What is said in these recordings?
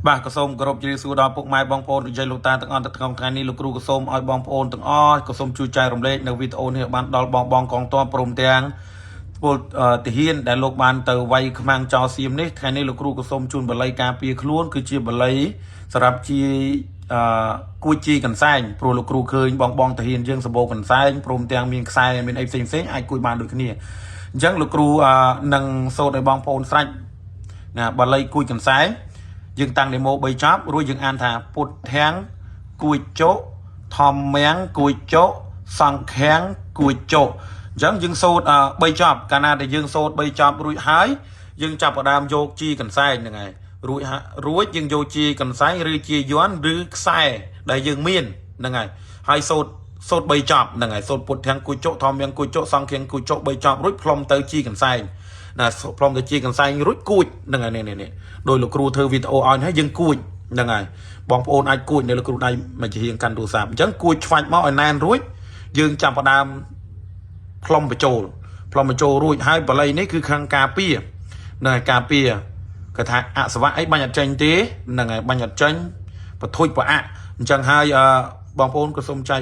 បាទក៏សូមគោរពជម្រាបសួរដល់ពុកម៉ែបងប្អូនវិជ័យលោកតាទាំងអស់ទាំងថ្ងៃនេះលោកគ្រូក៏សូមឲ្យបងប្អូនទាំងអស់ក៏សូមជួយចែករំលែកនៅវីដេអូនេះបានដល់បងកងទ័ពព្រមទាំងពលទាហានដែលលោកបានទៅវាយខ្មាំងចោលសៀមនេះថ្ងៃនេះលោកគ្រូក៏សូមជូនបល័យការពារខ្លួនគឺជាបល័យសម្រាប់ជាគួយជីកន្សែងព្រោះលោកគ្រូឃើញបងទាហានយើងសម្បូរកន្សែងព្រមទាំងមានខ្សែមានអីផ្សេងអាចគួយបានដូចគ្នាអញ្ចឹងលោកគ្រូនឹងសូត្រឲ្យបងប្អូនស្រេចណាបល័យគួយកន្សែងយើងតាំងដេម៉ូ3ចប់រួចយើងអានថាពុទ្ធធាំងគួយចុធម្មៀងគួយចុសង្ឃាំងគួយចុអញ្ចឹងយើងសូត្រ3ចប់កាលណាដែលយើងសូត្រ3ចប់រួចហើយយើងចាប់ផ្ដើមយកជីកន្សែងហ្នឹងហើយរួចយើងយកជីកន្សែងឬជាយ័ន្តឬខ្សែដែលយើងមានហ្នឹងហើយសូត្រ3ចប់ហ្នឹងហើយសូត្រពុទ្ធធាំងគួយចុធម្មៀងគួយចុសង្ឃាំងគួយចុ3ចប់រួចផ្លុំទៅជីកន្សែងណាផ្លុំទៅជីកន្សែងរួចគួចហ្នឹងហើយនេះដោយលោកគ្រូធ្វើវីដេអូឲ្យហើយយើងគួចហ្នឹងហើយបងប្អូនអាចគួចនៅលោកគ្រូដៃមកជារៀងកាន់ទូរស័ព្ទអញ្ចឹងគួចឆ្វាច់មកឲ្យណែនរួចយើងចាប់ផ្ដើមផ្លុំបញ្ចូលរួចហើយបល័យនេះគឺខាងការពារនៅការពារគេថាអសវៈអីបាញ់អត់ចេញទេហ្នឹងហើយបាញ់អត់ចេញបធុចប្រអាក់អញ្ចឹងហើយបងប្អូនក៏សូមចែក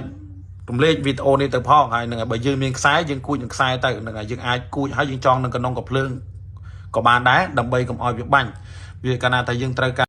រំលែកវីដេអូនេះទៅផងហើយហ្នឹងហើយបើយើងមានខ្សែយើងគួចនឹងខ្សែទៅហ្នឹងហើយយើងអាចគួចហើយយើងចងនឹងកណ្ដុងកភ្លើងក៏បានដែរដើម្បីកុំឲ្យវាបាញ់វាកាលណាតែយើងត្រូវការ